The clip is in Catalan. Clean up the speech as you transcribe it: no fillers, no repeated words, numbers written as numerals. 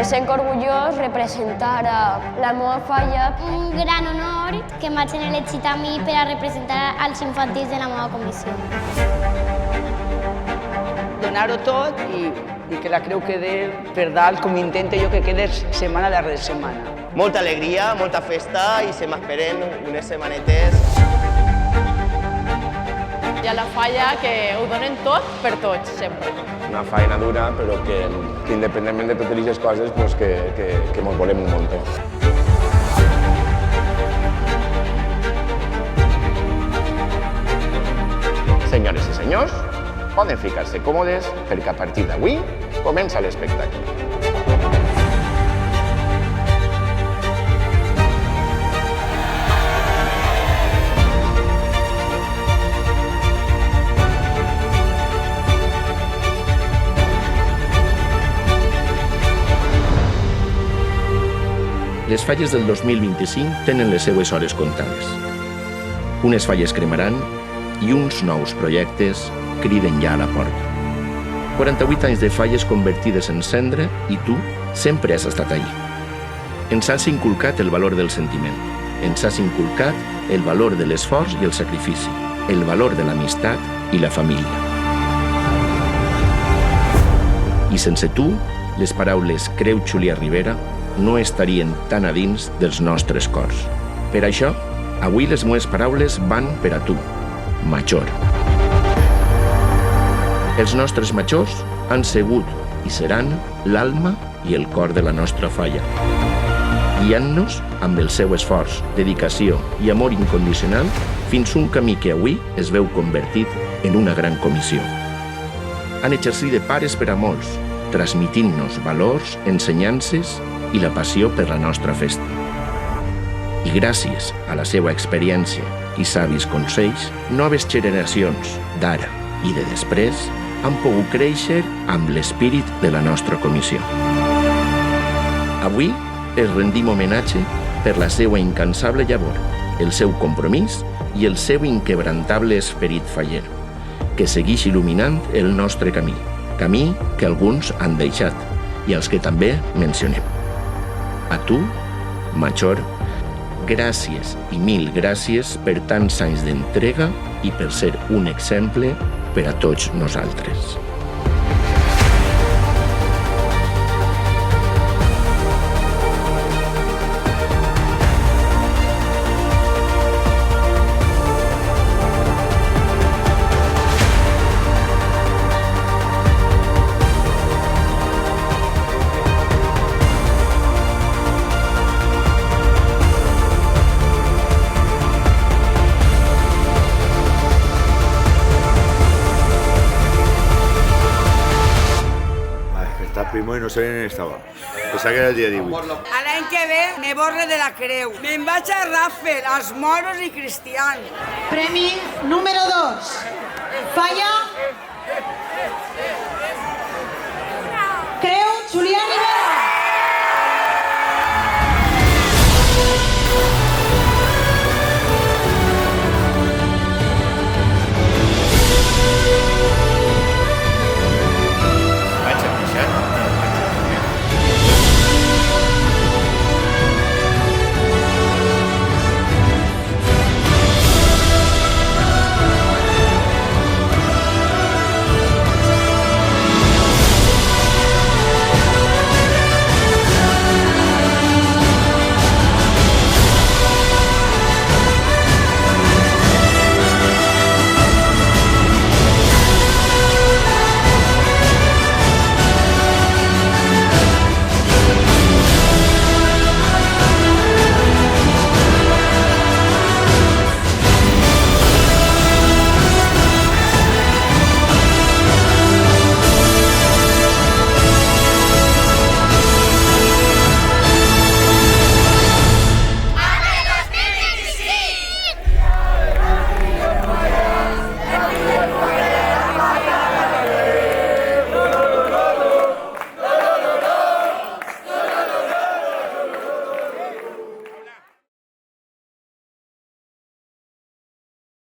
Me sent orgullós representar la meva falla. Un gran honor que m'hagin elegit a mi per a representar als infantils de la meva comissió. Donar-ho tot i que la creu quede per dalt, com intento jo que quede setmana darrere setmana. Molta alegria, molta festa i se m'esperen unes setmanetes. Hi ha la falla que ho donen tot per tots, sempre. Una feina dura, però que independentment de totes aquestes coses, pues que mos volem un muntó. Senyores i senyors, poden ficar-se còmodes perquè a partir d'avui comença l'espectacle. Les falles del 2025 tenen les seues hores comptades. Unes falles cremaran i uns nous projectes criden ja a la porta. 48 anys de falles convertides en cendra i tu sempre has estat allí. Ens has inculcat el valor del sentiment. Ens has inculcat el valor de l'esforç i el sacrifici, el valor de l'amistat i la família. I sense tu, les paraules Creu Julià Ribera no estarien tan a dins dels nostres cors. Per això, avui les meves paraules van per a tu, major. Els nostres majors han sigut i seran l'alma i el cor de la nostra falla, guiant-nos amb el seu esforç, dedicació i amor incondicional fins un camí que avui es veu convertit en una gran comissió. Han exercit de pares per a molts, transmitint-nos valors, ensenyances i la passió per la nostra festa. I gràcies a la seva experiència i savis consells, noves generacions d'ara i de després han pogut créixer amb l'espirit de la nostra comissió. Avui els rendim homenatge per la seva incansable llavor, el seu compromís i el seu inquebrantable esperit faller, que segueix il·luminant el nostre camí, camí que alguns han deixat i als que també mencionem. A tu, major, gràcies i mil gràcies per tants anys d'entrega i per ser un exemple per a tots nosaltres. Primo y no sé en estaba. Pensaba que era el día 18. A l'any que ve me borre de la creu. Me'n vaig a Raffel, als moros i cristians. Premi número 2. Falla Creu Julià Ribera.